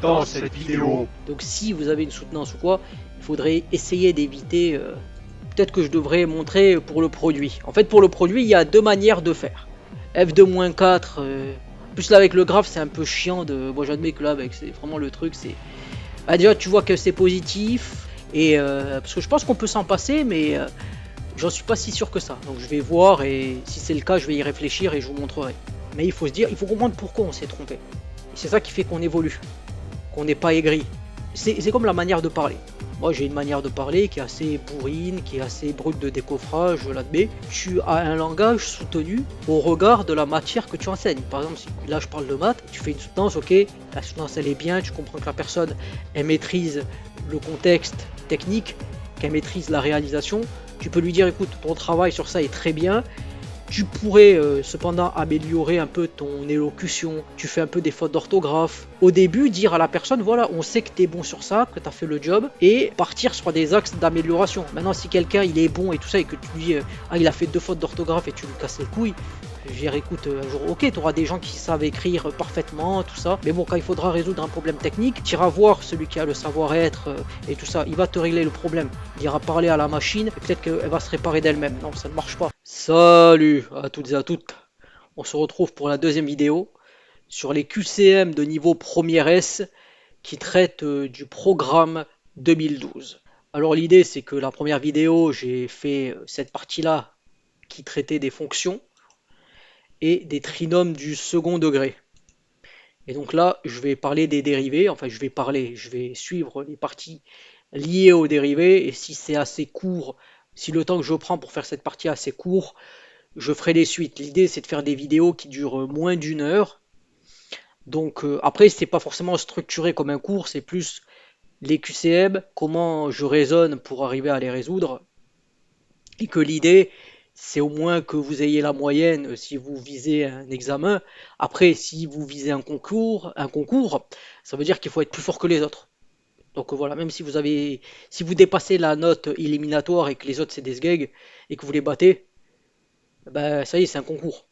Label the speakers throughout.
Speaker 1: dans cette vidéo.
Speaker 2: Donc si vous avez une soutenance ou quoi, il faudrait essayer d'éviter. Peut-être que je devrais montrer pour le produit. En fait, pour le produit, il y a deux manières de faire. F2-4. Plus là avec le graphe, c'est un peu chiant de. Moi, j'admets que là, avec c'est vraiment le truc, c'est. Bah, déjà, tu vois que c'est positif. Et parce que je pense qu'on peut s'en passer, mais j'en suis pas si sûr que ça. Donc je vais voir et si c'est le cas, je vais y réfléchir et je vous montrerai. Mais il faut se dire, il faut comprendre pourquoi on s'est trompé. Et c'est ça qui fait qu'on évolue, qu'on n'est pas aigri. C'est comme la manière de parler. Moi j'ai une manière de parler qui est assez bourrine, qui est assez brute de décoffrage, je l'admets. Tu as un langage soutenu au regard de la matière que tu enseignes. Par exemple, si là je parle de maths, tu fais une soutenance, ok, la soutenance elle est bien, tu comprends que la personne elle maîtrise le contexte technique, qu'elle maîtrise la réalisation. Tu peux lui dire écoute, ton travail sur ça est très bien, tu pourrais cependant améliorer un peu ton élocution, tu fais un peu des fautes d'orthographe. Au début, dire à la personne, voilà, on sait que tu es bon sur ça, que tu as fait le job, et partir sur des axes d'amélioration. Maintenant, si quelqu'un il est bon et tout ça, et que tu lui dis, ah, il a fait deux fautes d'orthographe et tu lui casses les couilles, je vais dire, écoute, un jour, ok, tu auras des gens qui savent écrire parfaitement, tout ça, mais bon, quand il faudra résoudre un problème technique, tu iras voir celui qui a le savoir-être et tout ça, il va te régler le problème. Il ira parler à la machine, et peut-être qu'elle va se réparer d'elle-même. Non, ça ne marche pas. Salut à toutes et à toutes. On se retrouve pour la deuxième vidéo sur les QCM de niveau première S qui traitent du programme 2012. Alors l'idée c'est que la première vidéo j'ai fait cette partie-là qui traitait des fonctions et des trinômes du second degré. Et donc là je vais parler des dérivés, enfin je vais suivre les parties liées aux dérivés et si c'est assez court, si le temps que je prends pour faire cette partie est assez court, je ferai les suites. L'idée c'est de faire des vidéos qui durent moins d'une heure. Donc après c'est pas forcément structuré comme un cours, c'est plus les QCM, comment je raisonne pour arriver à les résoudre. Et que l'idée c'est au moins que vous ayez la moyenne si vous visez un examen. Après si vous visez un concours, ça veut dire qu'il faut être plus fort que les autres. Donc voilà, même si vous avez, si vous dépassez la note éliminatoire et que les autres c'est des sgegs et que vous les battez, ben ça y est, c'est un concours.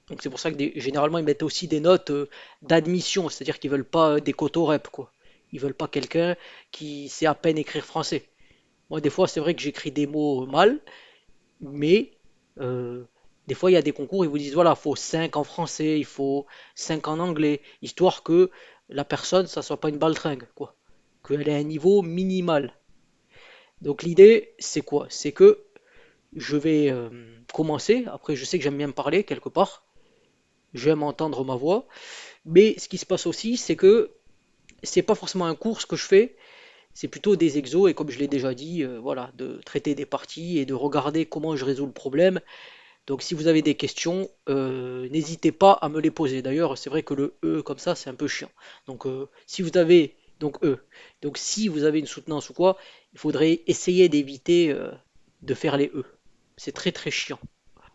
Speaker 2: Donc c'est pour ça que généralement ils mettent aussi des notes d'admission, c'est-à-dire qu'ils veulent pas des cotorep quoi. Ils veulent pas quelqu'un qui sait à peine écrire français. Moi des fois c'est vrai que j'écris des mots mal, mais euh, des fois il y a des concours ils vous disent voilà, il faut 5 en français, il faut 5 en anglais, histoire que la personne ça soit pas une baltringue quoi, qu'elle ait un niveau minimal. Donc l'idée c'est quoi? C'est que je vais commencer, après je sais que j'aime bien me parler quelque part, j'aime entendre ma voix. Mais ce qui se passe aussi, c'est que c'est pas forcément un cours ce que je fais, c'est plutôt des exos et comme je l'ai déjà dit, voilà, de traiter des parties et de regarder comment je résous le problème. Donc si vous avez des questions, n'hésitez pas à me les poser. D'ailleurs, c'est vrai que le E comme ça, c'est un peu chiant. Donc si vous avez donc E, donc si vous avez une soutenance ou quoi, il faudrait essayer d'éviter de faire les E. C'est très très chiant.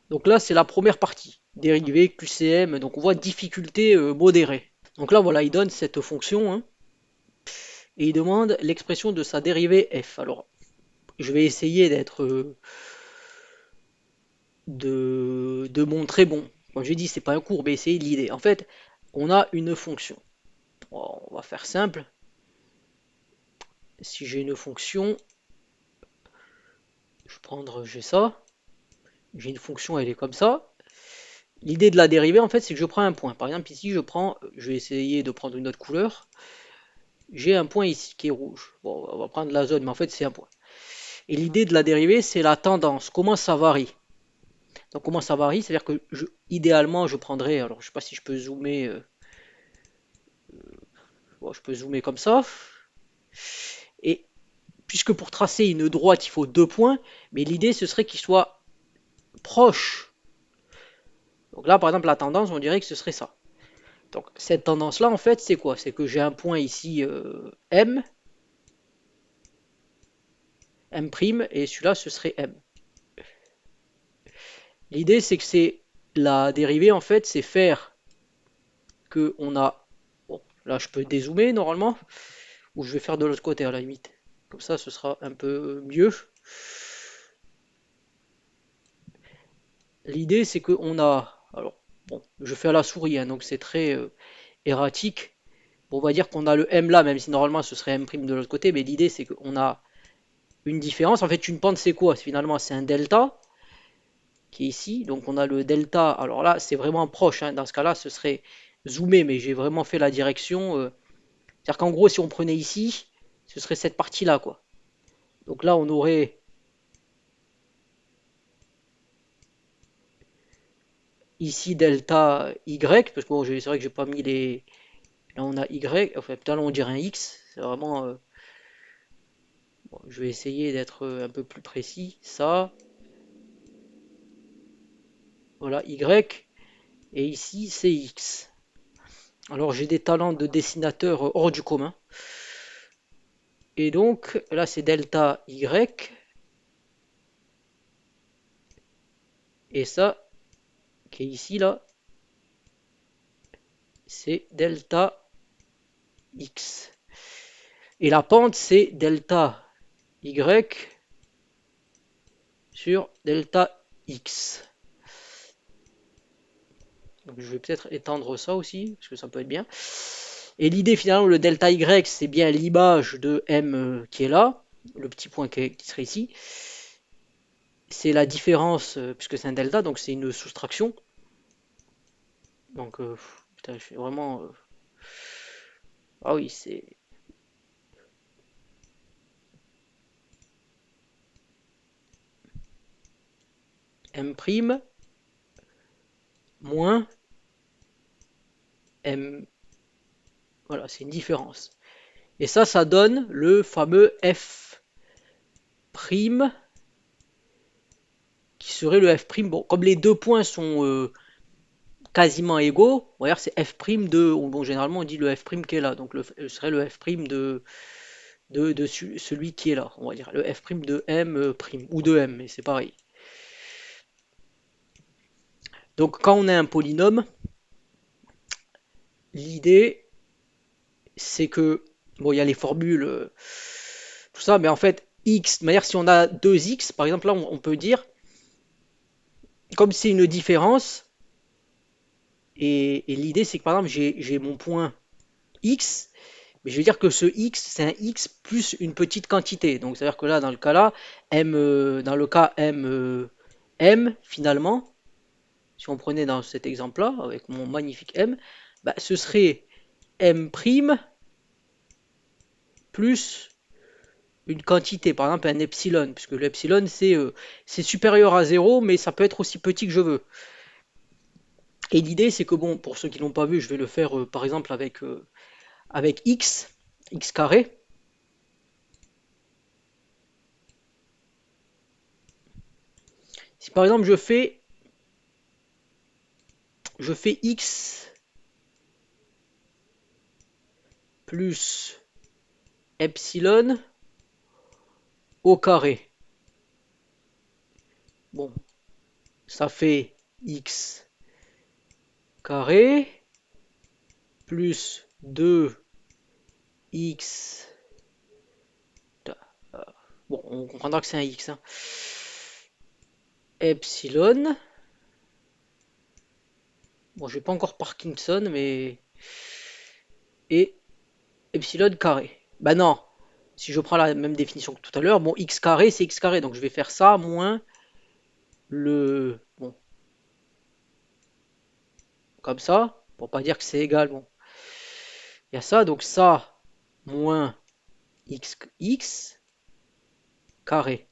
Speaker 2: Donc là, c'est la première partie. Dérivé, QCM, donc on voit difficulté modérée. Donc là, voilà, il donne cette fonction hein, et il demande l'expression de sa dérivée f. Alors, je vais essayer d'être de montrer bon. Comme j'ai dit, c'est pas un cours, mais c'est l'idée. En fait, on a une fonction. Bon, on va faire simple. Si j'ai une fonction, je vais prendre, j'ai ça. J'ai une fonction, elle est comme ça. L'idée de la dérivée, en fait, c'est que je prends un point. Par exemple, ici, je vais essayer de prendre une autre couleur. J'ai un point ici qui est rouge. Bon, on va prendre la zone, mais en fait, c'est un point. Et l'idée de la dérivée, c'est la tendance, comment ça varie. Donc comment ça varie, c'est-à-dire que idéalement, je prendrais, alors je sais pas si je peux zoomer, bon, je peux zoomer comme ça. Et puisque pour tracer une droite, il faut deux points, mais l'idée, ce serait qu'il soit proche. Donc là, par exemple, la tendance, on dirait que ce serait ça. Donc cette tendance-là, en fait, c'est quoi? C'est que j'ai un point ici M, M', et celui-là, ce serait M. L'idée, c'est que c'est la dérivée, en fait, c'est faire que on a. Bon, là, je peux dézoomer normalement, ou je vais faire de l'autre côté à la limite. Comme ça, ce sera un peu mieux. L'idée, c'est qu'on a. Alors, bon, je fais à la souris, hein, donc c'est très erratique. Bon, on va dire qu'on a le M là, même si normalement ce serait M' de l'autre côté, mais l'idée c'est qu'on a une différence. En fait, une pente c'est quoi? Finalement, c'est un delta qui est ici. Donc on a le delta. Alors là, c'est vraiment proche, hein. Dans ce cas-là, ce serait zoomé, mais j'ai vraiment fait la direction. C'est-à-dire qu'en gros, si on prenait ici, ce serait cette partie-là, quoi. Donc là, on aurait ici delta y, parce que bon, c'est vrai que j'ai pas mis les. Là, on a y, enfin, putain, là, on dirait un x. C'est vraiment. Bon, je vais essayer d'être un peu plus précis. Ça, voilà, y, et ici, c'est x. Alors, j'ai des talents de dessinateur hors du commun. Et donc, là, c'est delta y, et ça, qui est ici, là, c'est delta x. Et la pente, c'est delta y sur delta x. Donc je vais peut-être étendre ça aussi, parce que ça peut être bien. Et l'idée finalement, le delta y, c'est bien l'image de m qui est là, le petit point qui serait ici. C'est la différence, puisque c'est un delta, donc c'est une soustraction. Donc, putain, je suis vraiment... Ah oui, c'est m' moins m. Voilà, c'est une différence. Et ça donne le fameux f' qui serait le f'. Bon, comme les deux points sont quasiment égaux, on va dire c'est f' de, bon, généralement on dit le f' qui est là, donc ce serait le f' de celui qui est là, on va dire, le f' de m', ou de m, mais c'est pareil. Donc quand on a un polynôme, l'idée c'est que, bon, il y a les formules, tout ça, mais en fait, x, de manière si on a deux x, par exemple là on peut dire, comme c'est une différence, et l'idée c'est que par exemple j'ai mon point x, mais je veux dire que ce x, c'est un x plus une petite quantité. Donc, c'est-à-dire que là, dans le cas là, m, dans le cas m, m, finalement, si on prenait dans cet exemple-là, avec mon magnifique m, bah, ce serait m' plus une quantité, par exemple un epsilon, puisque l'epsilon, c'est supérieur à zéro, mais ça peut être aussi petit que je veux. Et l'idée, c'est que, bon, pour ceux qui l'ont pas vu, je vais le faire, par exemple, avec x carré. Si par exemple je fais x plus epsilon au carré. Bon, ça fait x carré plus 2x. Bon, on comprendra que c'est un x, hein. Epsilon. Bon, je vais pas encore Parkinson, mais. Et epsilon carré. Bah non, si je prends la même définition que tout à l'heure, bon, x carré, c'est x carré. Donc je vais faire ça moins le. Bon, comme ça, pour pas dire que c'est égal. Bon, il y a ça, donc ça moins x carré.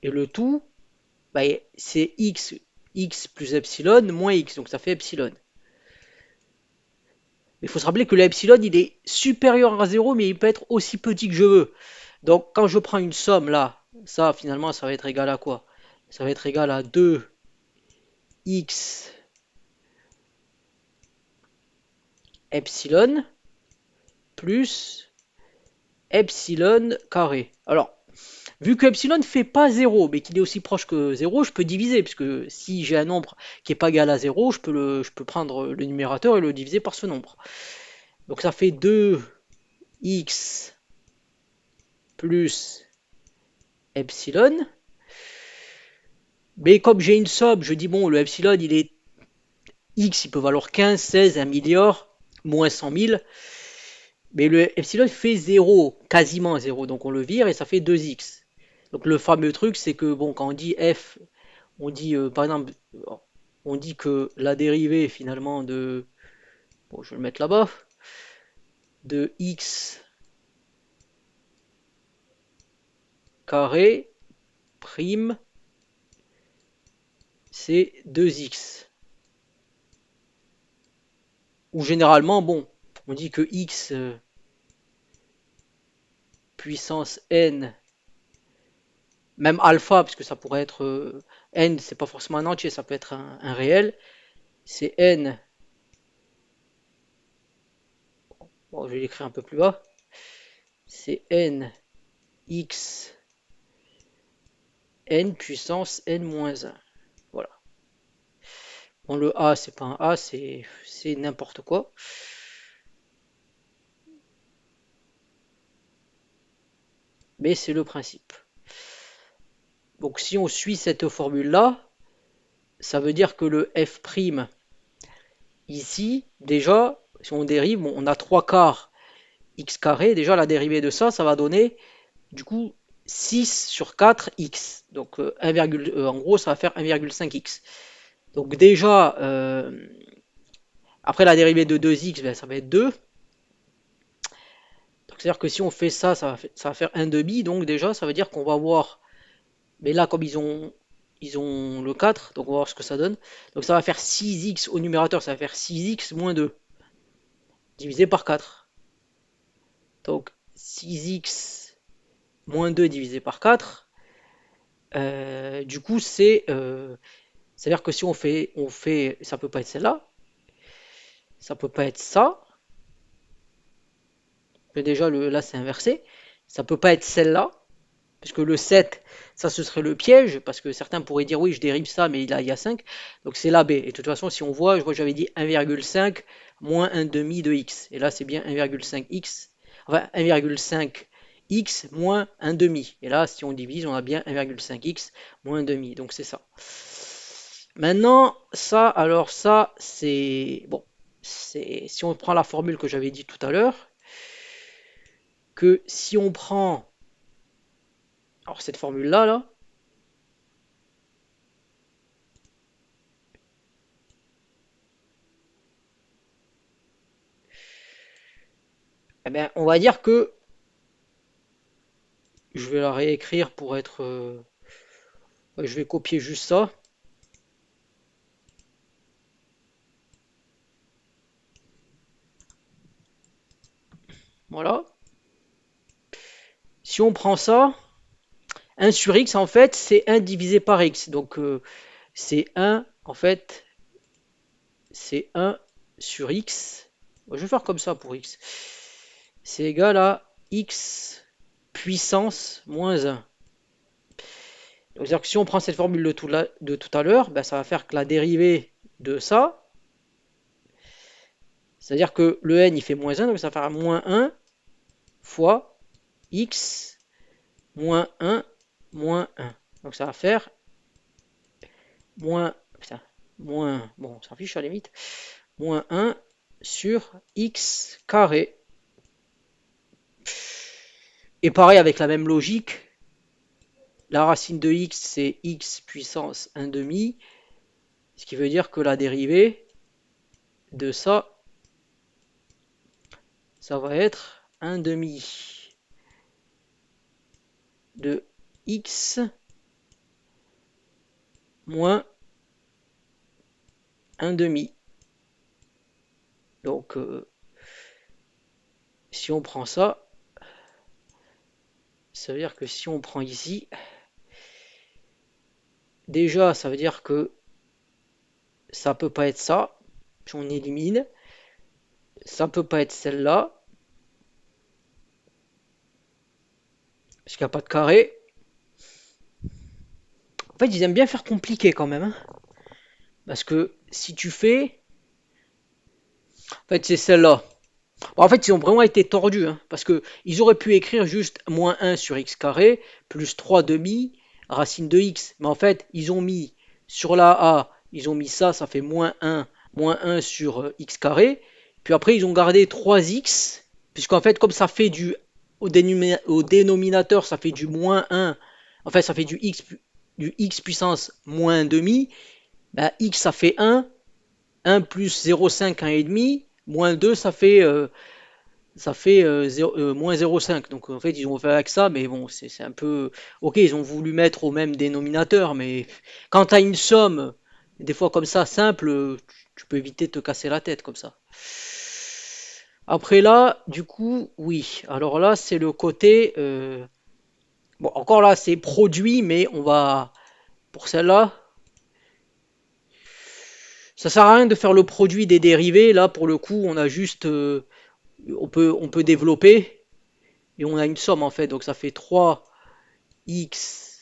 Speaker 2: Et le tout, bah, c'est x plus epsilon moins x, donc ça fait epsilon. Mais il faut se rappeler que l'epsilon, il est supérieur à 0, mais il peut être aussi petit que je veux. Donc quand je prends une somme là, ça finalement, ça va être égal à quoi? Ça va être égal à 2x epsilon plus epsilon carré. Alors, vu que epsilon ne fait pas 0, mais qu'il est aussi proche que 0, je peux diviser, puisque si j'ai un nombre qui n'est pas égal à 0, je peux prendre le numérateur et le diviser par ce nombre. Donc ça fait 2x plus epsilon. Mais comme j'ai une somme, je dis bon, le epsilon, il est x, il peut valoir 15, 16, 1 milliard. moins 100 000, mais le epsilon fait 0, quasiment 0, donc on le vire et ça fait 2x. Donc le fameux truc, c'est que bon, quand on dit f, on dit par exemple, on dit que la dérivée finalement de, bon, je vais le mettre là-bas, de x carré prime, c'est 2x. Ou généralement, bon, on dit que x puissance n, même alpha, parce que ça pourrait être n, c'est pas forcément un entier, ça peut être un réel, c'est n, bon, je vais l'écrire un peu plus bas, c'est n x n puissance n moins 1. Voilà. Bon, le a, c'est pas un a, c'est n'importe quoi. Mais c'est le principe. Donc si on suit cette formule-là, ça veut dire que le f' ici, déjà, si on dérive, on a 3 quarts x carré. Déjà, la dérivée de ça, ça va donner du coup 6 sur 4 x. Donc en gros, ça va faire 1,5 x. Donc déjà, après la dérivée de 2x, ben, ça va être 2. Donc c'est-à-dire que si on fait ça, ça va faire 1 demi. Donc déjà, ça veut dire qu'on va voir. Mais là, comme ils ont le 4, donc on va voir ce que ça donne. Donc ça va faire 6x au numérateur, ça va faire 6x moins 2, divisé par 4. Donc 6x moins 2 divisé par 4. Du coup, c'est-à-dire que si ça peut pas être celle-là, ça peut pas être ça. Mais déjà, là, c'est inversé. Ça peut pas être celle-là, puisque le 7, ça, ce serait le piège, parce que certains pourraient dire, oui, je dérive ça, mais là, il y a 5. Donc c'est la B. Et de toute façon, si on voit, je crois que j'avais dit 1,5 moins 1 demi de x. Et là, c'est bien 1,5x. Enfin, 1,5x moins 1 demi. Et là, si on divise, on a bien 1,5x moins 1 demi. Donc c'est ça. Maintenant, ça, alors ça, c'est... Bon, si on prend la formule que j'avais dit tout à l'heure, que si on prend... Alors cette formule-là, là, eh bien, on va dire que je vais la réécrire pour être... je vais copier juste ça. Voilà. Si on prend ça, 1 sur x, en fait, c'est 1 divisé par x. Donc, c'est 1, en fait, c'est 1 sur x. Je vais faire comme ça pour x. C'est égal à x puissance moins 1. Donc, c'est-à-dire que si on prend cette formule de tout à l'heure, ben, ça va faire que la dérivée de ça, c'est-à-dire que le n il fait moins 1, donc ça va faire moins 1 fois x moins 1 moins 1. Donc ça va faire moins, putain, moins, bon, on s'en fiche à la limite, moins 1 sur x carré. Et pareil avec la même logique, la racine de x c'est x puissance 1 demi, ce qui veut dire que la dérivée de ça, ça va être 1 demi de x moins 1 demi. Donc si on prend ça, ça veut dire que si on prend ici, déjà ça veut dire que ça peut pas être ça, si on élimine, ça peut pas être celle-là, parce qu'il n'y a pas de carré. En fait, ils aiment bien faire compliqué quand même, hein. Parce que si tu fais... En fait, c'est celle-là. Bon, en fait, ils ont vraiment été tordus, hein, parce que ils auraient pu écrire juste moins 1 sur x carré, plus 3 demi, racine de x. Mais en fait, ils ont mis sur la a, ils ont mis ça, ça fait moins 1 sur x carré. Puis après, ils ont gardé 3x, puisqu'en fait, comme ça fait au dénominateur, ça fait du moins 1, en fait, ça fait du x puissance moins 1 demi, bah, x ça fait 1 plus 0,5, 1,5, moins 2, ça fait moins 0,5. Donc en fait, ils ont fait avec ça, mais bon, c'est un peu... Ok, ils ont voulu mettre au même dénominateur, mais quand tu as une somme, des fois comme ça, simple, tu peux éviter de te casser la tête comme ça. Après là, du coup, oui. Alors là, c'est le côté... bon, encore là, c'est produit, mais on va... Pour celle-là, ça sert à rien de faire le produit des dérivés. Là, pour le coup, on a juste... on peut développer, et on a une somme en fait. Donc ça fait 3x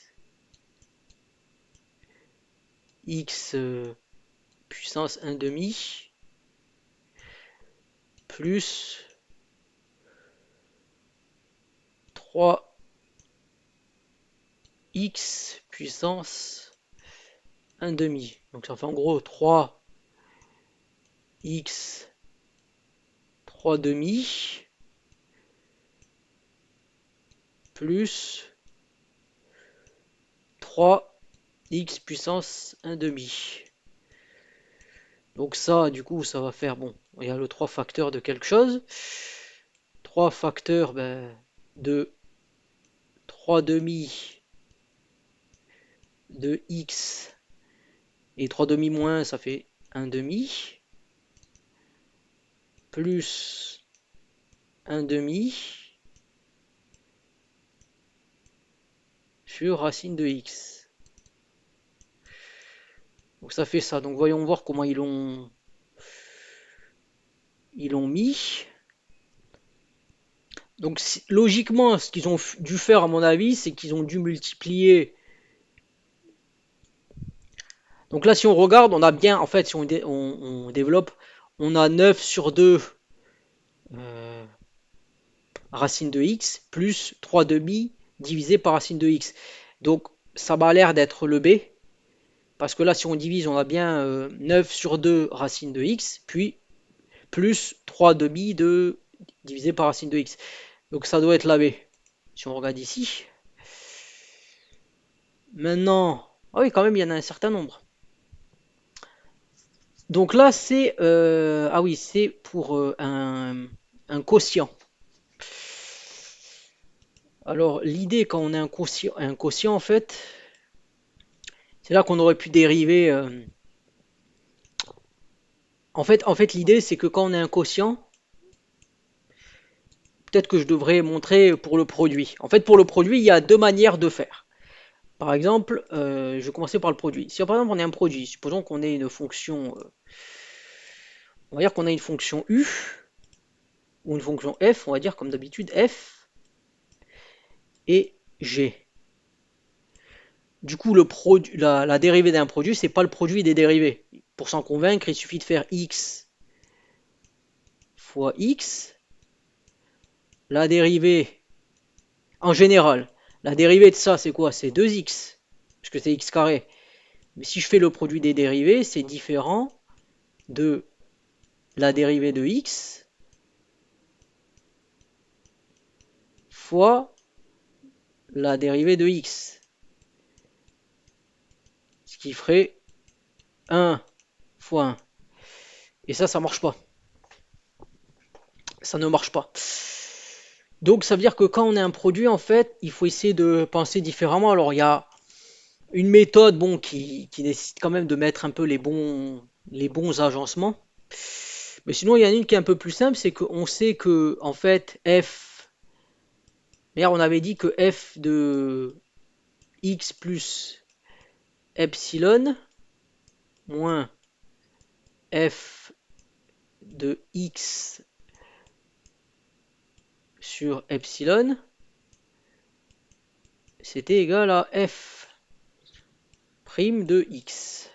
Speaker 2: x puissance 1 demi plus 3x puissance 1 demi. Donc ça fait en gros 3x 3 demi plus 3x puissance 1 demi. Donc ça, du coup, ça va faire, bon, il y a le 3 facteurs de quelque chose. 3 facteurs de 3 demi de x, et 3 demi moins, ça fait 1 demi, plus 1 demi sur racine de x. Donc ça fait ça. Donc voyons voir comment ils l'ont mis. Donc logiquement, ce qu'ils ont dû faire à mon avis, c'est qu'ils ont dû multiplier. Donc là, si on regarde, on a bien, en fait, si on développe, on a 9 sur 2 euh, racine de x plus 3 demi divisé par racine de x. Donc ça m'a l'air d'être le b. Parce que là, si on divise, on a bien 9 sur 2 racine de x, puis plus 3 demi divisé par racine de x. Donc ça doit être la b. Si on regarde ici. Maintenant, ah oui, quand même, il y en a un certain nombre. Donc là, c'est ah oui, c'est pour un quotient. Alors l'idée quand on a un quotient en fait, c'est là qu'on aurait pu dériver. En fait, l'idée c'est que quand on a un quotient, peut-être que je devrais montrer pour le produit. En fait, pour le produit, il y a deux manières de faire. Par exemple, je vais commencer par le produit. Si par exemple on a un produit, supposons qu'on ait une fonction, on va dire qu'on a une fonction u ou une fonction f, on va dire comme d'habitude f et g. Du coup, la dérivée d'un produit, c'est pas le produit des dérivés. Pour s'en convaincre, il suffit de faire x fois x. La dérivée, en général, la dérivée de ça, c'est quoi? C'est 2x, parce que c'est x carré. Mais si je fais le produit des dérivés, c'est différent de la dérivée de x fois la dérivée de x. Ce qui ferait 1 fois 1. Et ça marche pas. Ça ne marche pas. Donc ça veut dire que quand on a un produit, en fait, il faut essayer de penser différemment. Alors il y a une méthode bon, qui nécessite quand même de mettre un peu les bons agencements. Mais sinon, il y en a une qui est un peu plus simple, c'est qu'on sait que en fait f, d'ailleurs on avait dit que f de x plus epsilon moins f de x sur epsilon, c'était égal à f prime de x.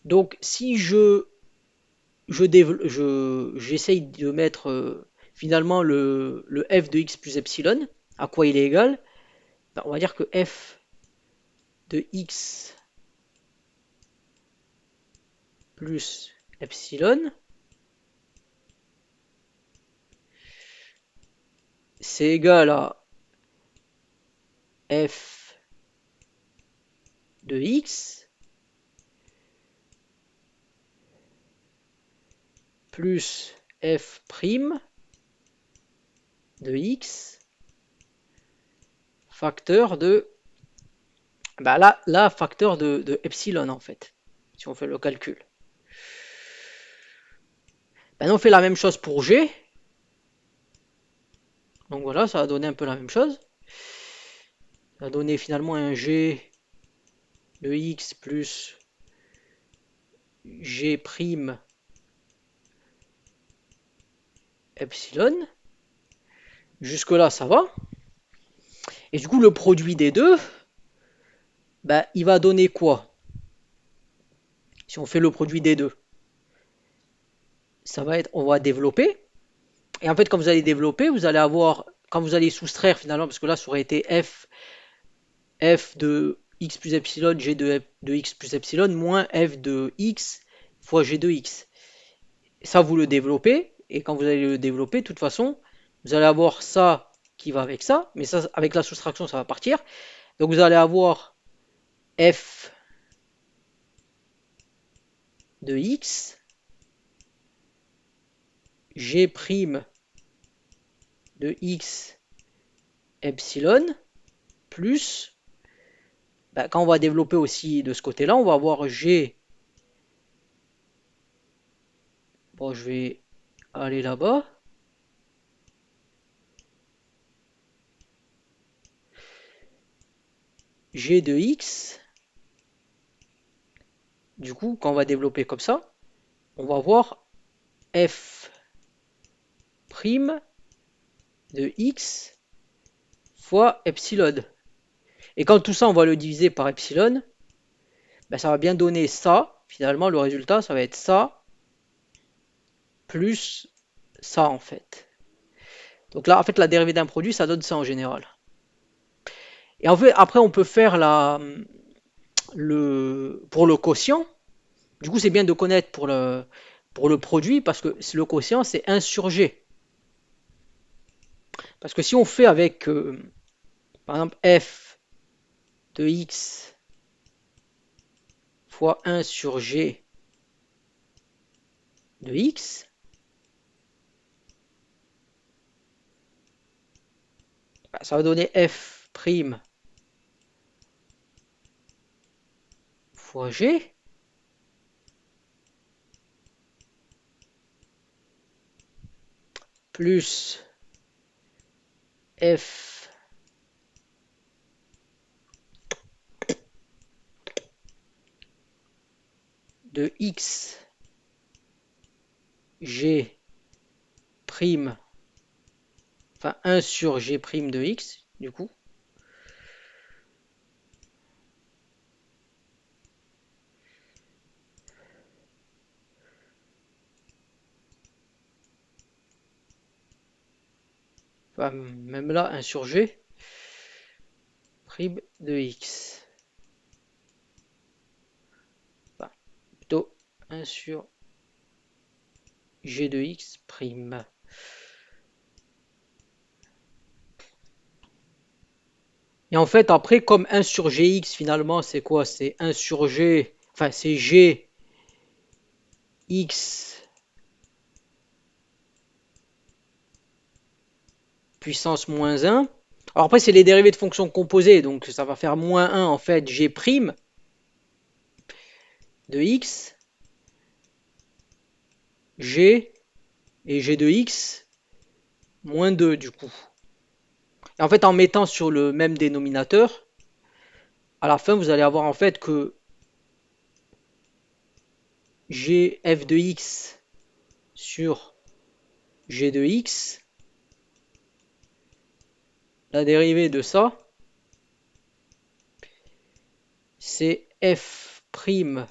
Speaker 2: Donc si j'essaye de mettre finalement le f de x plus epsilon, à quoi il est égal, on va dire que f de x plus epsilon, c'est égal à f de x plus f' de x facteur de... Bah là facteur de epsilon en fait, si on fait le calcul. Maintenant on fait la même chose pour g. Donc voilà, ça a donné un peu la même chose. Ça a donné finalement un g de x plus g' epsilon. Jusque là ça va. Et du coup le produit des deux, bah, il va donner quoi? Si on fait le produit des deux, ça va être, on va développer. Et en fait, quand vous allez développer, vous allez avoir, quand vous allez soustraire finalement, parce que là, ça aurait été f de x plus epsilon, g de x plus epsilon, moins f de x fois g de x. Ça, vous le développez, et quand vous allez le développer, de toute façon, vous allez avoir ça qui va avec ça, mais ça, avec la soustraction, ça va partir. Donc vous allez avoir f de x, g' de x epsilon, plus, bah, quand on va développer aussi de ce côté-là, on va avoir g. Bon, je vais aller là-bas. G de x. Du coup, quand on va développer comme ça, on va avoir f' de x fois epsilon. Et quand tout ça, on va le diviser par epsilon, ben, ça va bien donner ça. Finalement, le résultat, ça va être ça plus ça, en fait. Donc là, en fait, la dérivée d'un produit, ça donne ça en général. Et en fait, après, on peut faire pour le quotient. Du coup, c'est bien de connaître pour le produit, parce que le quotient, c'est 1 sur g. Parce que si on fait avec, par exemple, f de x fois 1 sur g de x, bah, ça va donner f' fois g plus f de x g prime, enfin 1 sur g prime de x, du coup. Enfin, même là, 1 sur g prime de x. Enfin, plutôt 1 sur g de x prime. Et en fait, après, comme 1 sur gx, finalement, c'est quoi? C'est 1 sur g, enfin, c'est g x puissance moins 1. Alors après, c'est les dérivées de fonctions composées, donc ça va faire moins 1, en fait, g' de x, g et g de x, moins 2, du coup. Et en fait, en mettant sur le même dénominateur, à la fin, vous allez avoir en fait que g f de x sur g de x, la dérivée de ça, c'est f prime.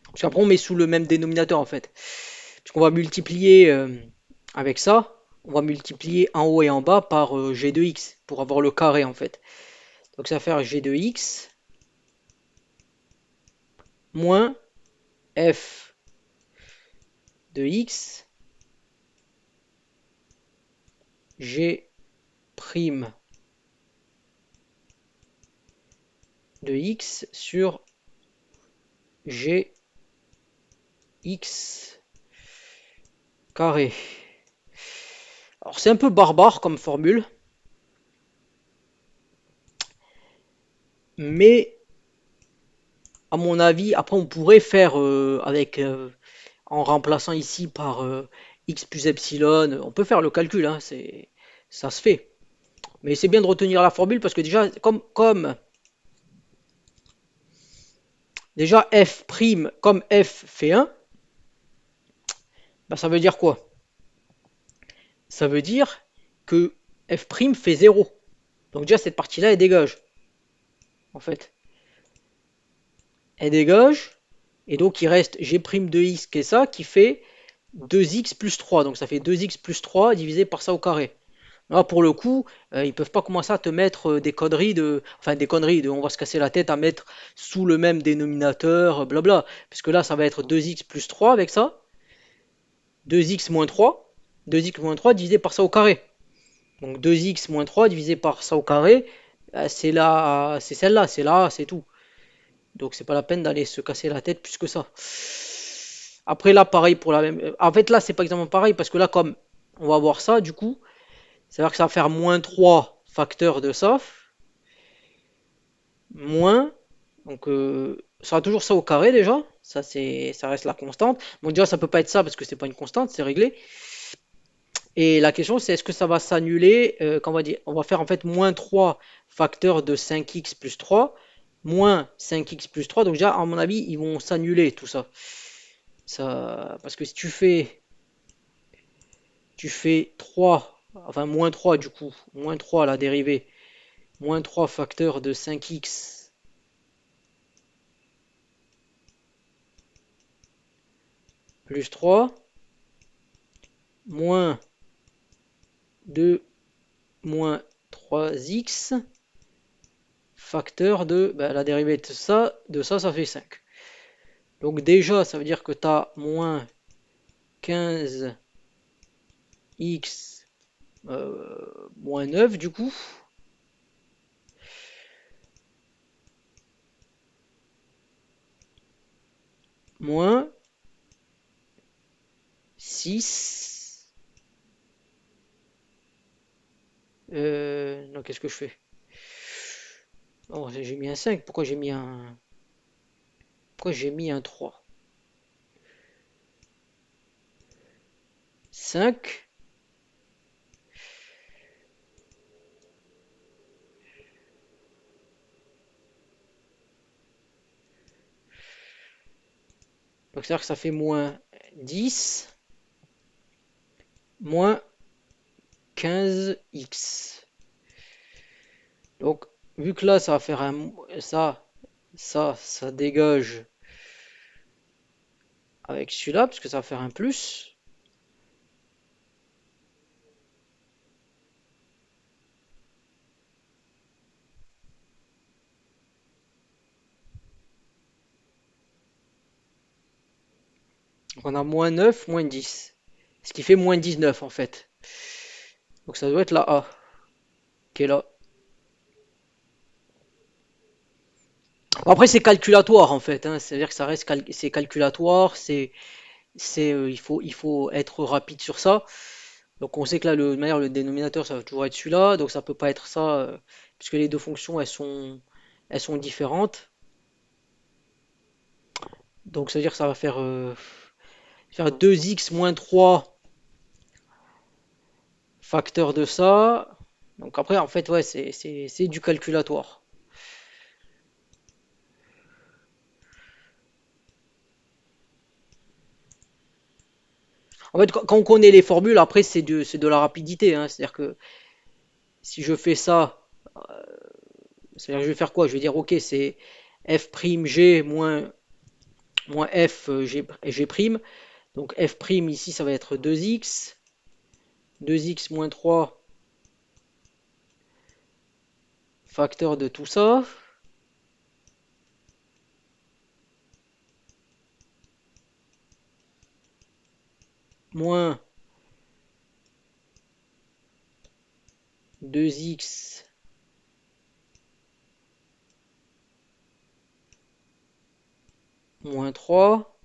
Speaker 2: Parce qu'après, on met sous le même dénominateur en fait. Parce qu'on va multiplier avec ça, on va multiplier en haut et en bas par g de x pour avoir le carré en fait. Donc ça va faire g de x moins f de x G prime de x sur G x carré. Alors c'est un peu barbare comme formule, mais à mon avis, après on pourrait faire avec en remplaçant ici par x plus epsilon, on peut faire le calcul, hein, ça se fait. Mais c'est bien de retenir la formule parce que déjà, comme déjà f prime, comme f fait 1, bah, ça veut dire quoi? Ça veut dire que f prime fait 0. Donc déjà cette partie-là, elle dégage, en fait. Elle dégage, et donc il reste g' de x qui est ça, qui fait 2x plus 3. Donc ça fait 2x plus 3 divisé par ça au carré. Là, pour le coup, ils peuvent pas commencer à te mettre des conneries enfin des conneries de, on va se casser la tête à mettre sous le même dénominateur, blabla. Puisque là, ça va être 2x plus 3 avec ça, 2x moins 3, 2x moins 3 divisé par ça au carré. Donc 2x moins 3 divisé par ça au carré, c'est là, c'est celle-là, c'est là, c'est tout. Donc c'est pas la peine d'aller se casser la tête plus que ça. Après là, pareil pour la même. En fait là, c'est pas exactement pareil parce que là, comme on va voir ça, du coup, c'est-à-dire que ça va faire moins 3 facteurs de ça, moins, donc ça sera toujours ça au carré déjà, ça reste la constante. Bon déjà ça peut pas être ça parce que c'est pas une constante, c'est réglé. Et la question c'est est-ce que ça va s'annuler quand on va faire en fait moins 3 facteurs de 5x plus 3, moins 5x plus 3, donc déjà à mon avis ils vont s'annuler tout ça. Parce que si tu fais 3, enfin moins 3 du coup, moins 3 la dérivée, moins 3 facteurs de 5x plus 3, moins 2 moins 3x facteur de la dérivée de ça fait 5. Donc déjà, ça veut dire que tu as moins 15x moins 9 du coup, moins 6. Non, qu'est-ce que je fais? Oh, j'ai mis un 5. Pourquoi j'ai mis un 3? 5. Donc c'est-à-dire que ça fait moins 10 moins 15x. Donc, vu que là, ça va faire ça dégage avec celui-là, parce que ça va faire un plus. Donc on a moins 9, moins 10. Ce qui fait moins 19 en fait. Donc ça doit être la A qui est là. Bon, après c'est calculatoire en fait, hein. C'est-à-dire que ça reste c'est calculatoire, il faut être rapide sur ça. Donc on sait que là de manière le dénominateur ça va toujours être celui-là, donc ça peut pas être ça puisque les deux fonctions elles sont différentes. Donc ça veut dire que ça va faire 2x moins 3 facteur de ça. Donc après en fait ouais c'est du calculatoire. En fait quand on connaît les formules après c'est de la rapidité, hein. C'est-à-dire que si je fais ça, c'est-à-dire que je vais faire quoi? Je vais dire ok c'est f'g moins f g'. Donc f' ici ça va être 2x. 2x moins 3 facteur de tout ça. Moins 2x moins 3,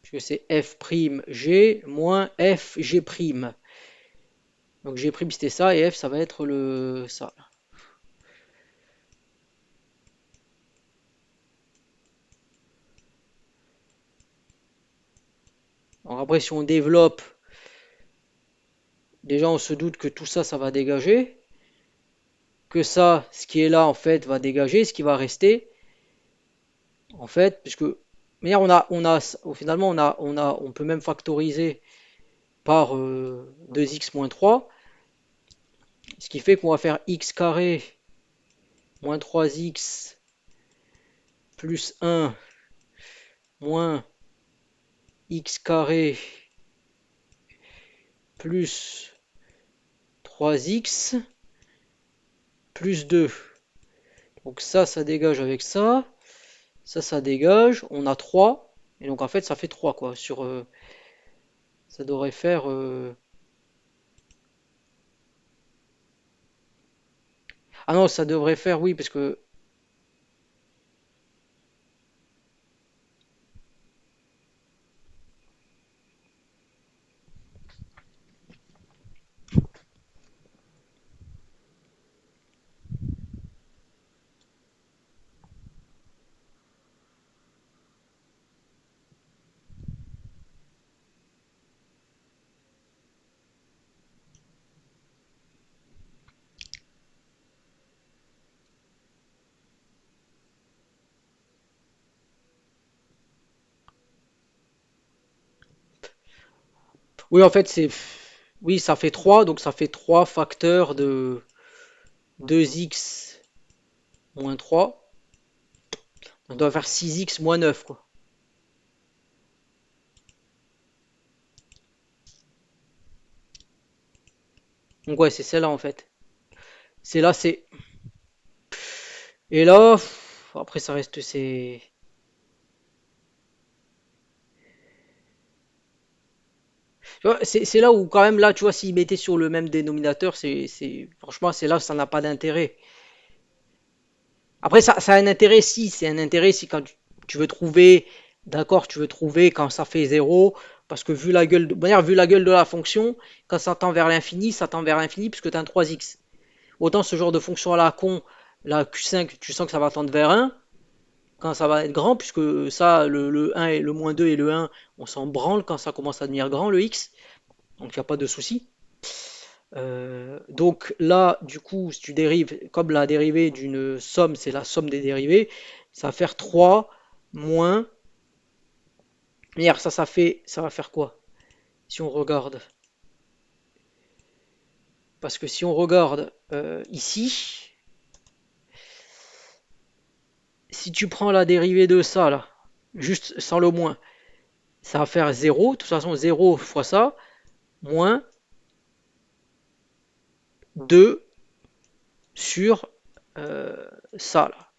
Speaker 2: puisque c'est f'g moins fg'. Donc g' c'était ça, et f ça va être le ça. Alors après, si on développe, déjà on se doute que tout ça, ça va dégager. Que ça, ce qui est là, en fait, va dégager. Ce qui va rester, en fait, puisque mais finalement, on peut même factoriser par 2x moins 3. Ce qui fait qu'on va faire x carré moins 3x plus 1 moins x carré plus 3x plus 2. Donc ça dégage avec ça. Ça dégage. On a 3. Et donc en fait, ça fait 3 quoi. Ça devrait faire... Ah non, ça devrait faire, oui, parce que... Oui, en fait, c'est... Oui, ça fait 3, donc ça fait 3 facteurs de 2x moins 3. On doit faire 6x moins 9 quoi. Donc ouais, c'est celle-là, en fait. C'est là, c'est... Et là, après, ça reste... C'est là où, quand même, là, tu vois, s'ils mettaient sur le même dénominateur, franchement, c'est là où ça n'a pas d'intérêt. Après, ça a un intérêt si, c'est un intérêt si quand tu veux trouver, d'accord, tu veux trouver quand ça fait 0, parce que vu la gueule de la fonction, quand ça tend vers l'infini, puisque tu as un 3x. Autant ce genre de fonction à la con, la Q5, tu sens que ça va tendre vers 1, quand ça va être grand, puisque ça, le 1 et le moins 2 et le 1, on s'en branle quand ça commence à devenir grand, le x, donc il n'y a pas de souci. Donc là, du coup, si tu dérives, comme la dérivée d'une somme, c'est la somme des dérivées, ça va faire 3 moins. Hier, ça va faire quoi? Si on regarde. Parce que si on regarde ici, si tu prends la dérivée de ça, là, juste sans le moins, ça va faire 0. De toute façon, 0 fois ça, moins 2 sur ça, là.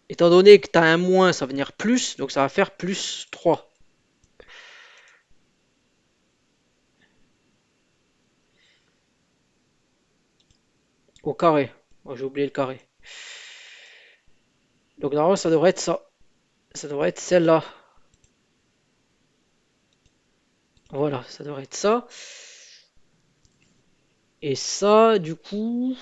Speaker 2: Étant donné que tu as un moins, ça va venir plus, donc ça va faire plus 3 au carré. Moi, j'ai oublié le carré. Donc normalement, ça devrait être ça. Ça devrait être celle-là. Voilà, ça devrait être ça. Et ça, du coup...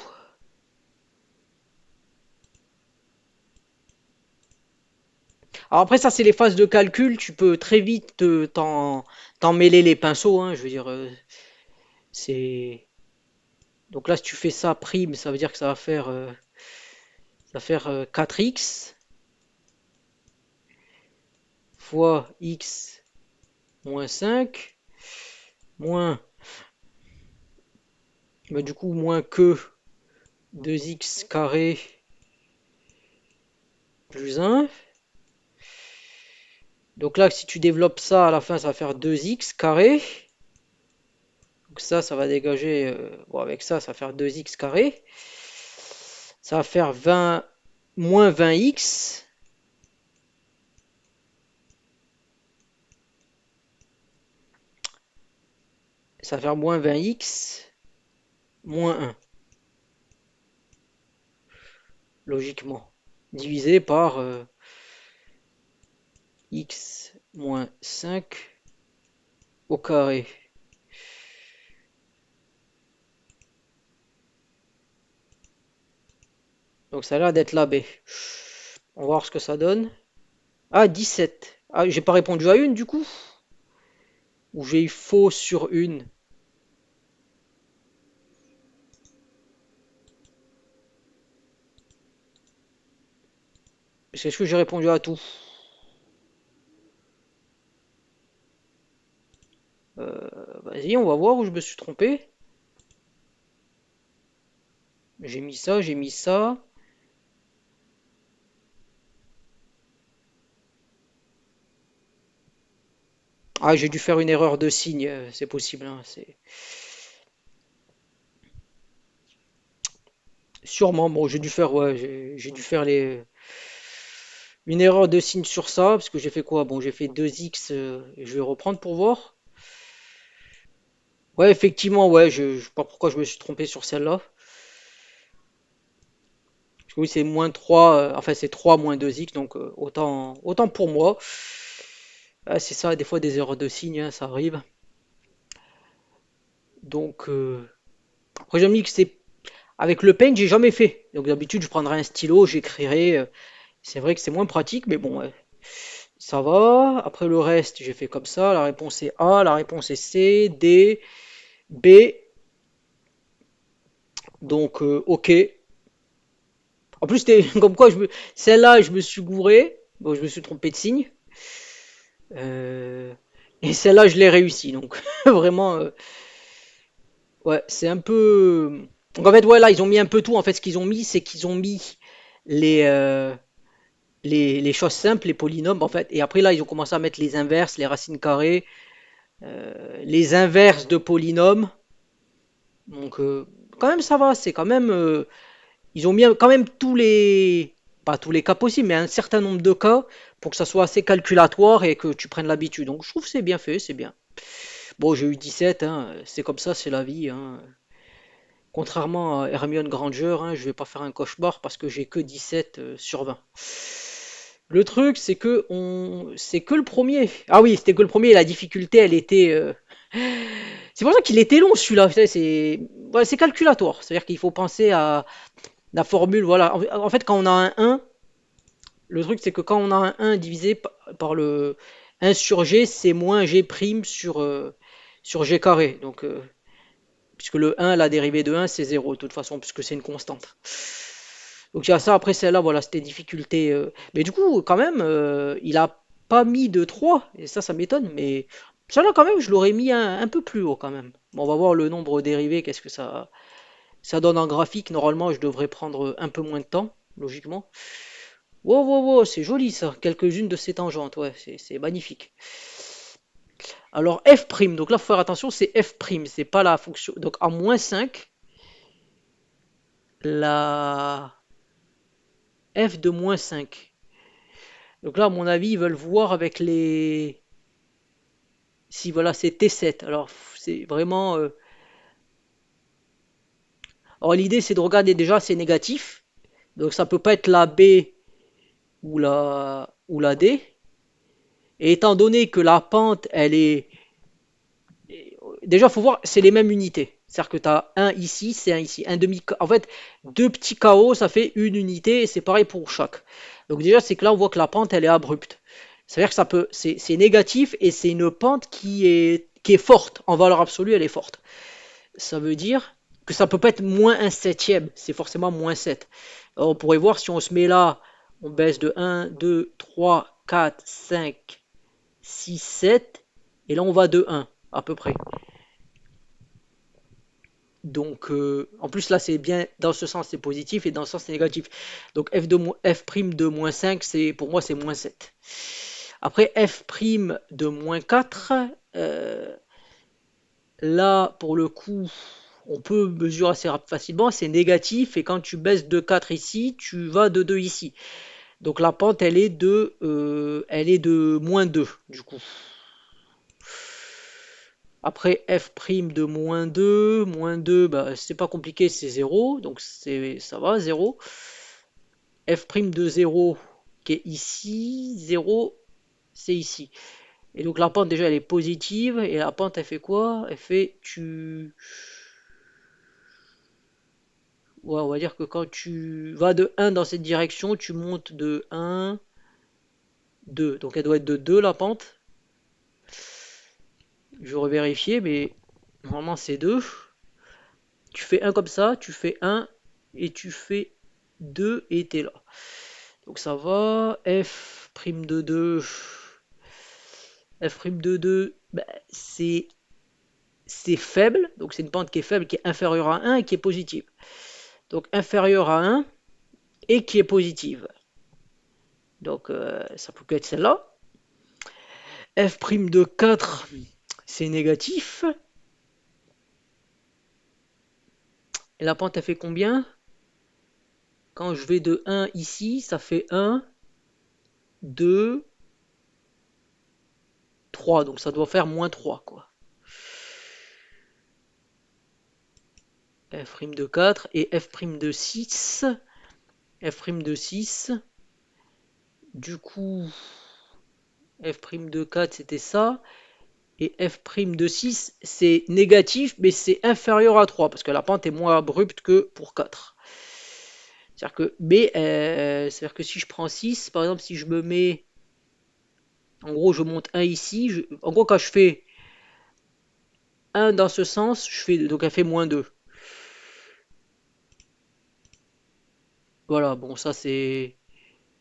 Speaker 2: Alors après, ça, c'est les phases de calcul. Tu peux très vite t'en mêler les pinceaux, hein, je veux dire, c'est... Donc là, si tu fais ça prime, ça veut dire que ça va faire 4x fois x moins 5 moins, bah, du coup, moins que 2x carré plus 1. Donc là, si tu développes ça, à la fin, ça va faire 2x carré. Donc ça va dégager, bon, avec ça va faire 2x carré. Ça va faire 20, moins 20x. Ça va faire moins 20x moins un, logiquement. Divisé par x moins 5 au carré. Donc ça a l'air d'être la B. On va voir ce que ça donne. Ah, 17. Ah, j'ai pas répondu à une du coup? Ou j'ai eu faux sur une? Est-ce que j'ai répondu à tout? Vas-y, on va voir où je me suis trompé. J'ai mis ça, j'ai mis ça. Ah, j'ai dû faire une erreur de signe, c'est possible, hein, c'est sûrement. Bon, j'ai dû faire, ouais, j'ai dû faire une erreur de signe sur ça, parce que j'ai fait quoi? Bon, j'ai fait 2x, et je vais reprendre pour voir. Ouais, effectivement, ouais, je sais pas pourquoi je me suis trompé sur celle-là. Parce que oui, c'est moins 3, enfin c'est 3 moins 2x, donc autant pour moi. Ah, c'est ça, des fois des erreurs de signe, hein, ça arrive. Donc, après j'ai mis que c'est avec le Paint, j'ai jamais fait. Donc d'habitude, je prendrais un stylo, j'écrirais. C'est vrai que c'est moins pratique, mais bon, ouais, ça va. Après le reste, j'ai fait comme ça. La réponse est A, la réponse est C, D, B. Donc, OK. En plus, c'était comme quoi celle-là, je me suis gouré. Bon, je me suis trompé de signe. Euh, Et celle-là, je l'ai réussi. Donc, vraiment, ouais, c'est un peu. Donc, en fait, ouais, là, ils ont mis un peu tout. En fait, ce qu'ils ont mis, c'est qu'ils ont mis les, euh, les choses simples, les polynômes, en fait. Et après, là, ils ont commencé à mettre les inverses, les racines carrées, les inverses de polynômes. Donc, quand même, ça va. C'est quand même. Ils ont mis quand même tous les. Pas tous les cas possibles, mais un certain nombre de cas pour que ça soit assez calculatoire et que tu prennes l'habitude. Donc, je trouve que c'est bien fait, c'est bien. Bon, j'ai eu 17, hein, c'est comme ça, c'est la vie, hein. Contrairement à Hermione Granger, hein, je vais pas faire un cauchemar parce que j'ai que 17 sur 20. Le truc, c'est que le premier. Ah oui, c'était que le premier. La difficulté, elle était. C'est pour ça qu'il était long celui-là. C'est ouais, c'est calculatoire. C'est-à-dire qu'il faut penser à la formule. Voilà. En fait, quand on a un 1, le truc, c'est que quand on a un 1 divisé par le 1 sur g, c'est moins g' sur g carré. Donc, puisque le 1, la dérivée de 1, c'est 0 de toute façon, puisque c'est une constante. Donc il y a ça, après celle-là, voilà, c'était difficulté. Mais du coup, quand même, il a pas mis de 3 et ça m'étonne, mais celle-là, quand même, je l'aurais mis un peu plus haut quand même. Bon, on va voir le nombre dérivé, qu'est-ce que ça donne en graphique. Normalement, je devrais prendre un peu moins de temps, logiquement. Wow, wow, wow, c'est joli ça, quelques-unes de ces tangentes, ouais, c'est magnifique. Alors f', donc là, faut faire attention, c'est f', c'est pas la fonction. Donc en moins 5, la f de moins 5. Donc là, à mon avis, ils veulent voir avec les. Si voilà, c'est T7. Alors, c'est vraiment. Alors, l'idée, c'est de regarder déjà, c'est négatif. Donc, ça peut pas être la B ou la D. Et étant donné que la pente, elle est. Déjà, il faut voir, c'est les mêmes unités. C'est-à-dire que tu as un ici, c'est un ici. Un demi. En fait, deux petits KO, ça fait une unité et c'est pareil pour chaque. Donc, déjà, c'est que là, on voit que la pente, elle est abrupte. C'est-à-dire que c'est négatif et c'est une pente qui est forte. En valeur absolue, elle est forte. Ça veut dire que ça peut pas être moins un septième, c'est forcément moins 7. Alors, on pourrait voir si on se met là, on baisse de 1, 2, 3, 4, 5, 6, 7, et là on va de 1 à peu près. Donc, en plus là c'est bien, dans ce sens c'est positif et dans ce sens c'est négatif. Donc f' de moins 5, pour moi c'est moins 7. Après f' de moins 4, euh, là, pour le coup, on peut mesurer assez facilement, c'est négatif, et quand tu baisses de 4 ici, tu vas de 2 ici. Donc la pente, elle est de moins 2 du coup. Après f' de moins 2 bah, c'est pas compliqué, c'est 0, donc ça va, 0. F' de 0 qui est ici, 0, c'est ici. Et donc la pente déjà elle est positive, et la pente elle fait quoi? Elle fait, ouais, on va dire que quand tu vas de 1 dans cette direction, tu montes de 1, 2. Donc elle doit être de 2 la pente. Je vais vérifier, mais normalement c'est 2. Tu fais un comme ça, tu fais un et tu fais 2 et t'es là. Donc ça va. F' de 2. F' de 2, bah, c'est faible. Donc c'est une pente qui est faible, qui est inférieure à 1 et qui est positive. Donc inférieure à 1 et qui est positive. Donc ça peut que être celle-là. F' de 4, c'est négatif. Et la pente, elle fait combien? Quand je vais de 1 ici, ça fait 1, 2, 3. Donc ça doit faire moins 3, quoi. F' de 4 et F' de 6. F' de 6. Du coup, F' de 4, c'était ça. Et F' de 6, c'est négatif, mais c'est inférieur à 3, parce que la pente est moins abrupte que pour 4. C'est-à-dire que, c'est-à-dire que si je prends 6, par exemple, si je me mets, en gros, je monte 1 ici, en gros, quand je fais 1 dans ce sens, donc elle fait moins 2. Voilà, bon, ça c'est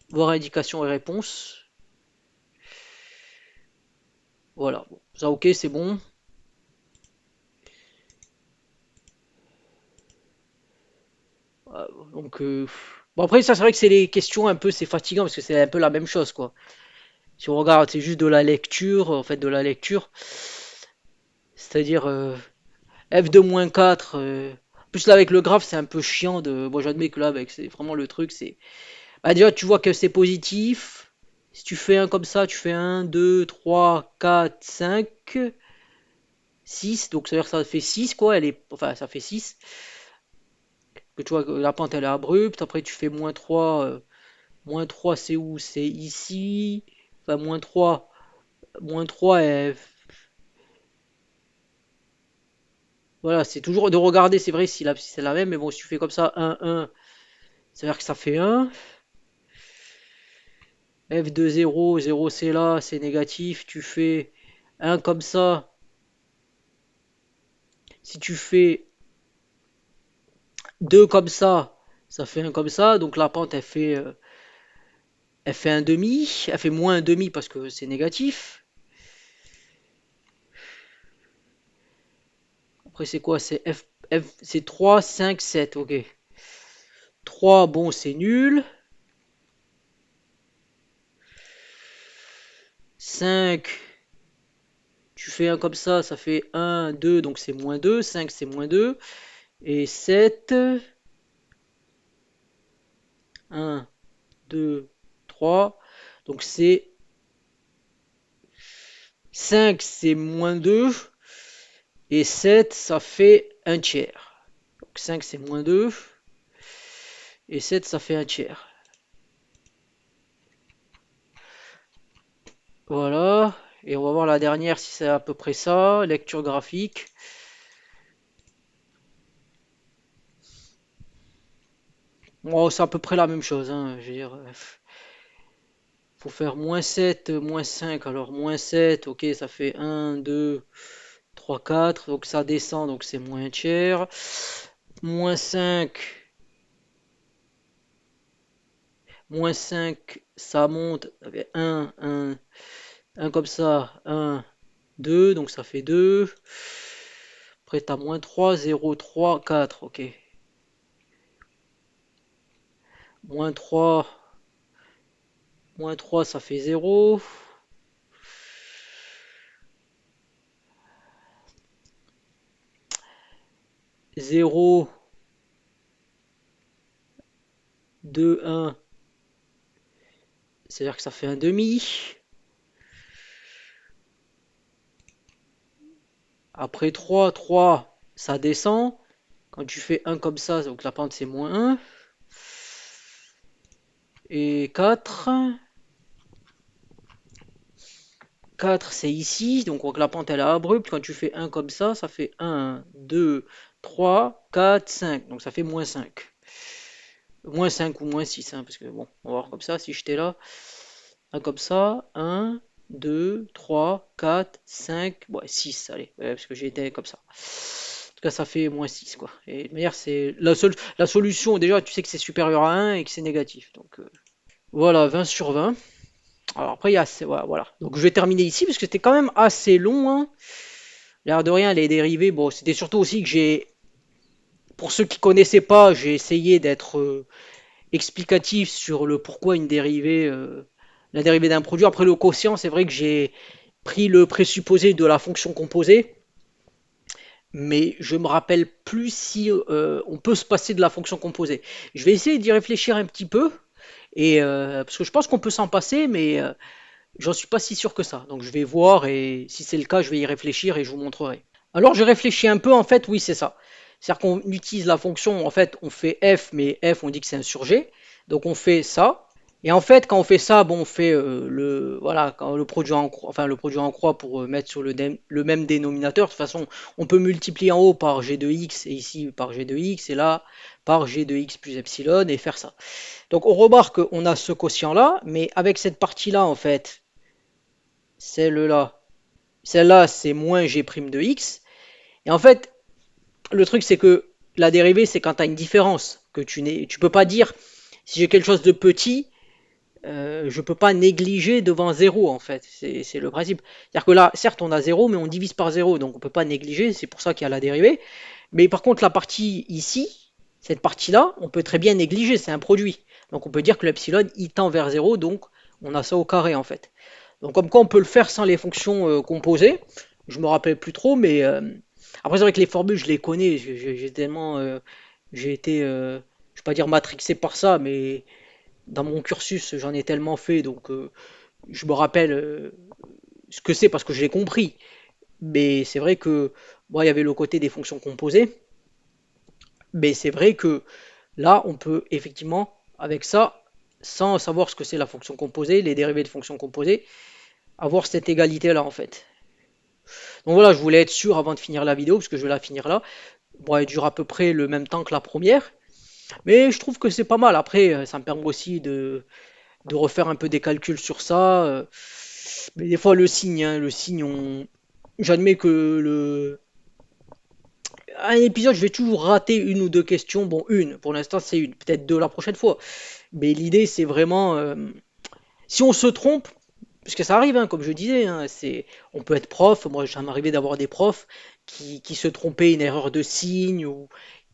Speaker 2: voir indication et réponse. Voilà, bon, ça ok, c'est bon. Donc, bon, après, ça c'est vrai que c'est les questions un peu, c'est fatigant parce que c'est un peu la même chose, quoi. Si on regarde, c'est juste de la lecture, en fait, de la lecture. C'est-à-dire f de moins 4. Plus là, avec le graphe, c'est un peu chiant de. Moi, j'admets que là, avec, c'est vraiment le truc, c'est. Bah, déjà, tu vois que c'est positif. Si tu fais un comme ça, tu fais un 2 3 4 5 6. Donc, ça veut dire que ça fait 6 quoi. Enfin, ça fait 6. Que tu vois que la pente, elle est abrupte. Après, tu fais moins 3. Moins 3, c'est où? C'est ici. Enfin, moins 3. Moins 3, voilà, c'est toujours de regarder, c'est vrai, si c'est la même. Mais bon, si tu fais comme ça, 1 1, ça veut dire que ça fait 1. F de 0, 0 c'est là, c'est négatif. Tu fais un comme ça. Si tu fais 2 comme ça fait un comme ça. Donc la pente, elle fait un demi. Elle fait moins un demi parce que c'est négatif. Après, c'est quoi? C'est 3, 5, 7. Ok. 3, bon, c'est nul. 5, tu fais un comme ça fait un 2 donc c'est moins 2. 5, c'est moins 2. Et 7, 1, 2, 3. Donc c'est 5, c'est moins 2. Et 7, ça fait un tiers. Donc 5, c'est moins 2. Et 7, ça fait un tiers. Voilà. Et on va voir la dernière si c'est à peu près ça. Lecture graphique. Bon, c'est à peu près la même chose, hein. Je veux dire, faut faire moins 7, moins 5. Alors moins 7, ok, ça fait un, 2, 3, 4. Donc ça descend, donc c'est moins un tiers. Moins 5, moins 5, ça monte. Ça fait 1 comme ça, un, 2, donc ça fait 2. Après, t'as moins 3, 0, 3, 4, ok. Moins 3, moins 3, ça fait 0. 0, 2, 1, c'est-à-dire que ça fait un demi. Après 3 ça descend. Quand tu fais un comme ça, donc la pente c'est -1. Et 4 c'est ici, donc la pente elle est abrupte. Quand tu fais un comme ça fait 1, 2, 3, 4, 5. Donc ça fait -5. -5 ou -6, hein, parce que bon, on va voir comme ça, si j'étais là. Un comme ça, 1, 2, 3, 4, 5, ouais, 6, allez, ouais, parce que j'ai été comme ça. En tout cas, ça fait -6, quoi. Et de manière, c'est la solution, déjà, tu sais que c'est supérieur à 1 et que c'est négatif. Donc voilà, 20 sur 20. Alors après, il y a, voilà, voilà. Donc je vais terminer ici, parce que c'était quand même assez long, hein. L'air de rien, les dérivés, bon, c'était surtout aussi que pour ceux qui connaissaient pas, j'ai essayé d'être explicatif sur le pourquoi une dérivée, la dérivée d'un produit. Après le quotient, c'est vrai que j'ai pris le présupposé de la fonction composée, mais je me rappelle plus si on peut se passer de la fonction composée. Je vais essayer d'y réfléchir un petit peu, et parce que je pense qu'on peut s'en passer, mais j'en suis pas si sûr que ça. Donc je vais voir, et si c'est le cas, je vais y réfléchir et je vous montrerai. Alors j'ai réfléchi un peu, en fait, oui, c'est ça. C'est-à-dire qu'on utilise la fonction, en fait, on fait f, mais f, on dit que c'est un surjet. Donc on fait ça. Et en fait, quand on fait ça, bon, on fait voilà, quand le produit en croix, enfin le produit en croix pour mettre sur le même dénominateur. De toute façon, on peut multiplier en haut par g de x et ici par g de x et là par g de x plus epsilon et faire ça. Donc on remarque qu'on a ce quotient-là, mais avec cette partie-là, en fait, celle-là, celle-là, c'est moins g' de x. Et en fait, le truc, c'est que la dérivée, c'est quand tu as une différence, que tu peux pas dire, si j'ai quelque chose de petit, je peux pas négliger devant zéro, en fait. C'est le principe. C'est-à-dire que là, certes, on a zéro, mais on divise par zéro, donc on peut pas négliger, c'est pour ça qu'il y a la dérivée. Mais par contre, la partie ici, cette partie-là, on peut très bien négliger, c'est un produit. Donc on peut dire que l'epsilon, il tend vers zéro, donc on a ça au carré, en fait. Donc comme quoi, on peut le faire sans les fonctions composées. Je me rappelle plus trop, mais après, c'est vrai que les formules, je les connais. J'ai tellement, j'ai été, je vais pas dire matrixé par ça, mais dans mon cursus, j'en ai tellement fait, donc je me rappelle ce que c'est parce que je l'ai compris. Mais c'est vrai que moi, il y avait le côté des fonctions composées. Mais c'est vrai que là, on peut effectivement, avec ça, sans savoir ce que c'est la fonction composée, les dérivés de fonctions composées, avoir cette égalité-là, en fait. Donc voilà, je voulais être sûr avant de finir la vidéo, parce que je vais la finir là. Bon, elle dure à peu près le même temps que la première. Mais je trouve que c'est pas mal. Après, ça me permet aussi de refaire un peu des calculs sur ça. Mais des fois, le signe, hein, le signe, j'admets que un épisode, je vais toujours rater une ou deux questions. Bon, une, pour l'instant, c'est une. Peut-être deux la prochaine fois. Mais l'idée, c'est vraiment, si on se trompe, parce que ça arrive, hein, comme je disais, hein, on peut être prof. Moi, ça m'est arrivé d'avoir des profs qui se trompaient, une erreur de signe ou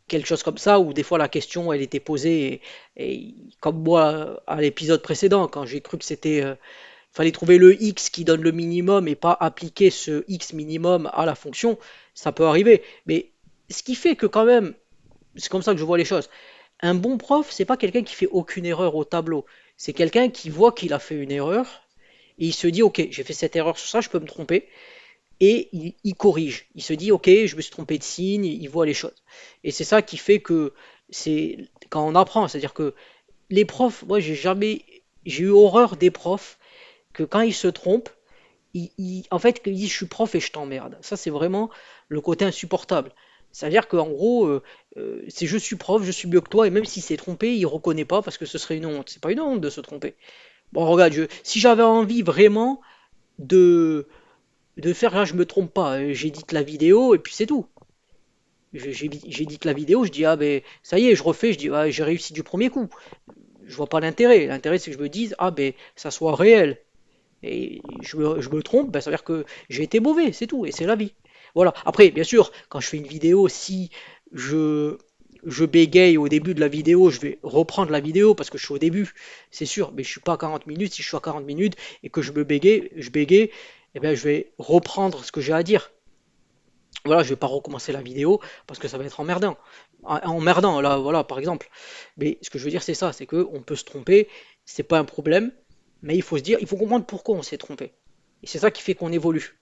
Speaker 2: quelque chose comme ça, où des fois la question elle était posée, et comme moi à l'épisode précédent, quand j'ai cru que c'était fallait trouver le x qui donne le minimum et pas appliquer ce x minimum à la fonction, ça peut arriver. Mais ce qui fait que quand même, c'est comme ça que je vois les choses. Un bon prof, c'est pas quelqu'un qui fait aucune erreur au tableau. C'est quelqu'un qui voit qu'il a fait une erreur et il se dit ok, j'ai fait cette erreur sur ça, je peux me tromper et il corrige. Il se dit ok, je me suis trompé de signe, il voit les choses. Et c'est ça qui fait que c'est quand on apprend, c'est-à-dire que les profs, moi j'ai eu horreur des profs que quand ils se trompent, en fait, ils disent je suis prof et je t'emmerde. Ça, c'est vraiment le côté insupportable. C'est-à-dire qu'en gros, c'est je suis prof, je suis mieux que toi, et même s'il s'est trompé, il reconnaît pas parce que ce serait une honte. C'est pas une honte de se tromper. Bon, regarde, si j'avais envie vraiment de, de faire, là, je me trompe pas, j'édite la vidéo et puis c'est tout. J'édite la vidéo, je dis ah ben ça y est, je refais, je dis ah, j'ai réussi du premier coup. Je vois pas l'intérêt. L'intérêt c'est que je me dise ah ben ça soit réel. Et je me trompe, ben, ça veut dire que j'ai été mauvais, c'est tout, et c'est la vie. Voilà. Après, bien sûr, quand je fais une vidéo, si je, je bégaye au début de la vidéo, je vais reprendre la vidéo parce que je suis au début, c'est sûr, mais je suis pas à 40 minutes. Si je suis à 40 minutes et que je bégaye, eh ben, je vais reprendre ce que j'ai à dire. Voilà, je vais pas recommencer la vidéo parce que ça va être emmerdant. Emmerdant, là, voilà, par exemple. Mais ce que je veux dire, c'est ça, c'est que on peut se tromper, c'est pas un problème, mais il faut se dire, il faut comprendre pourquoi on s'est trompé. Et c'est ça qui fait qu'on évolue,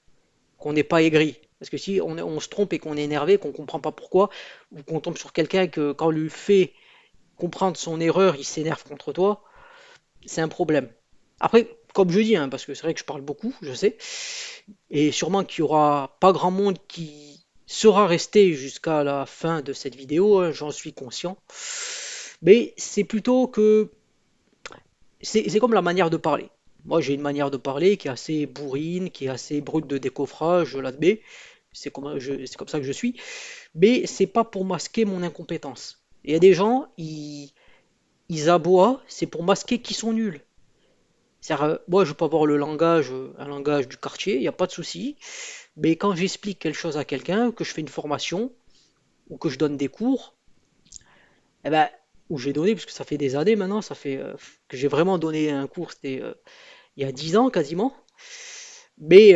Speaker 2: qu'on n'est pas aigri. Parce que si on se trompe et qu'on est énervé, qu'on comprend pas pourquoi, ou qu'on tombe sur quelqu'un que quand on lui fait comprendre son erreur, il s'énerve contre toi, c'est un problème. Après, comme je dis, hein, parce que c'est vrai que je parle beaucoup, je sais, et sûrement qu'il y aura pas grand monde qui sera resté jusqu'à la fin de cette vidéo, hein, j'en suis conscient. Mais c'est plutôt que c'est comme la manière de parler. Moi, j'ai une manière de parler qui est assez bourrine, qui est assez brute de décoffrage, je l'admets. C'est comme ça que je suis. Mais c'est pas pour masquer mon incompétence. Il y a des gens, ils aboient, c'est pour masquer qu'ils sont nuls. Moi, je peux avoir le langage, un langage du quartier, il n'y a pas de souci. Mais quand j'explique quelque chose à quelqu'un, que je fais une formation, ou que je donne des cours, eh ben, où j'ai donné, parce que ça fait des années maintenant, ça fait que j'ai vraiment donné un cours, c'était il y a 10 ans quasiment. Mais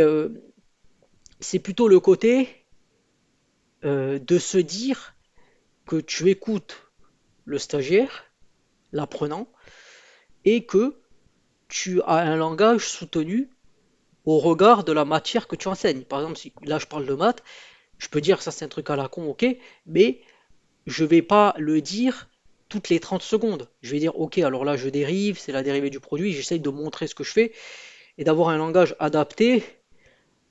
Speaker 2: c'est plutôt le côté de se dire que tu écoutes le stagiaire, l'apprenant, et que tu as un langage soutenu au regard de la matière que tu enseignes. Par exemple, si là je parle de maths, je peux dire ça c'est un truc à la con, ok, mais je vais pas le dire toutes les 30 secondes. Je vais dire ok, alors là je dérive, c'est la dérivée du produit, j'essaye de montrer ce que je fais et d'avoir un langage adapté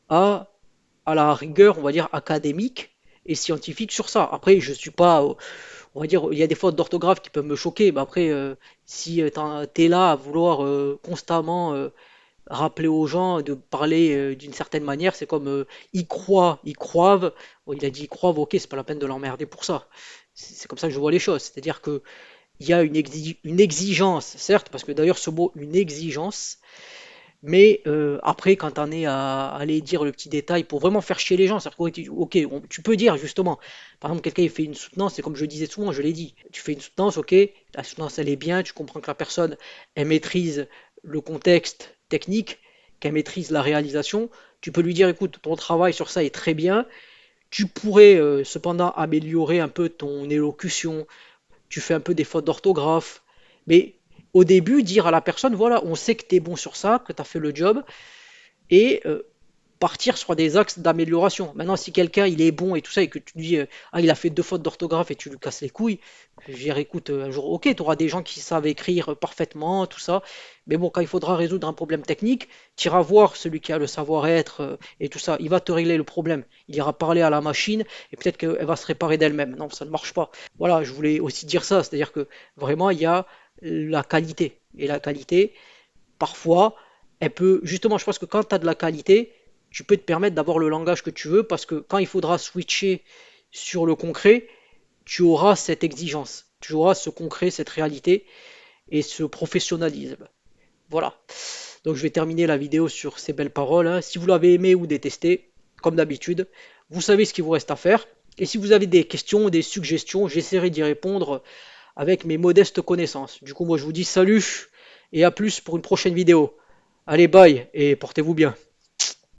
Speaker 2: à, à la rigueur, on va dire, académique et scientifique sur ça. Après, je suis pas, on va dire, il y a des fautes d'orthographe qui peuvent me choquer, mais après, si t'es là à vouloir constamment rappeler aux gens de parler d'une certaine manière, c'est comme ils croivent, bon, il a dit ils croivent, ok, c'est pas la peine de l'emmerder pour ça. C'est comme ça que je vois les choses, c'est-à-dire que il y a une exigence, certes, parce que d'ailleurs ce mot, une exigence, mais après, quand on est à aller dire le petit détail pour vraiment faire chier les gens, c'est-à-dire que, ok, tu peux dire justement, par exemple, quelqu'un il fait une soutenance, c'est comme je disais souvent, je l'ai dit, tu fais une soutenance, ok, la soutenance elle est bien, tu comprends que la personne elle maîtrise le contexte technique, qu'elle maîtrise la réalisation, tu peux lui dire, écoute, ton travail sur ça est très bien, tu pourrais cependant améliorer un peu ton élocution, tu fais un peu des fautes d'orthographe, mais au début, dire à la personne, voilà, on sait que tu es bon sur ça, que tu as fait le job, et partir sur des axes d'amélioration. Maintenant, si quelqu'un il est bon et tout ça, et que tu dis, ah, il a fait deux fautes d'orthographe et tu lui casses les couilles, je dirais, écoute, un jour, ok, tu auras des gens qui savent écrire parfaitement, tout ça, mais bon, quand il faudra résoudre un problème technique, tu iras voir celui qui a le savoir-être et tout ça, il va te régler le problème. Il ira parler à la machine et peut-être qu'elle va se réparer d'elle-même. Non, ça ne marche pas. Voilà, je voulais aussi dire ça, c'est-à-dire que vraiment, il y a la qualité. Et la qualité, parfois, elle peut, justement, je pense que quand tu as de la qualité, tu peux te permettre d'avoir le langage que tu veux parce que quand il faudra switcher sur le concret, tu auras cette exigence, tu auras ce concret, cette réalité et ce professionnalisme. Voilà. Donc je vais terminer la vidéo sur ces belles paroles, hein. Si vous l'avez aimé ou détesté, comme d'habitude, vous savez ce qu'il vous reste à faire. Et si vous avez des questions, des suggestions, j'essaierai d'y répondre avec mes modestes connaissances. Du coup, moi je vous dis salut et à plus pour une prochaine vidéo. Allez, bye et portez-vous bien.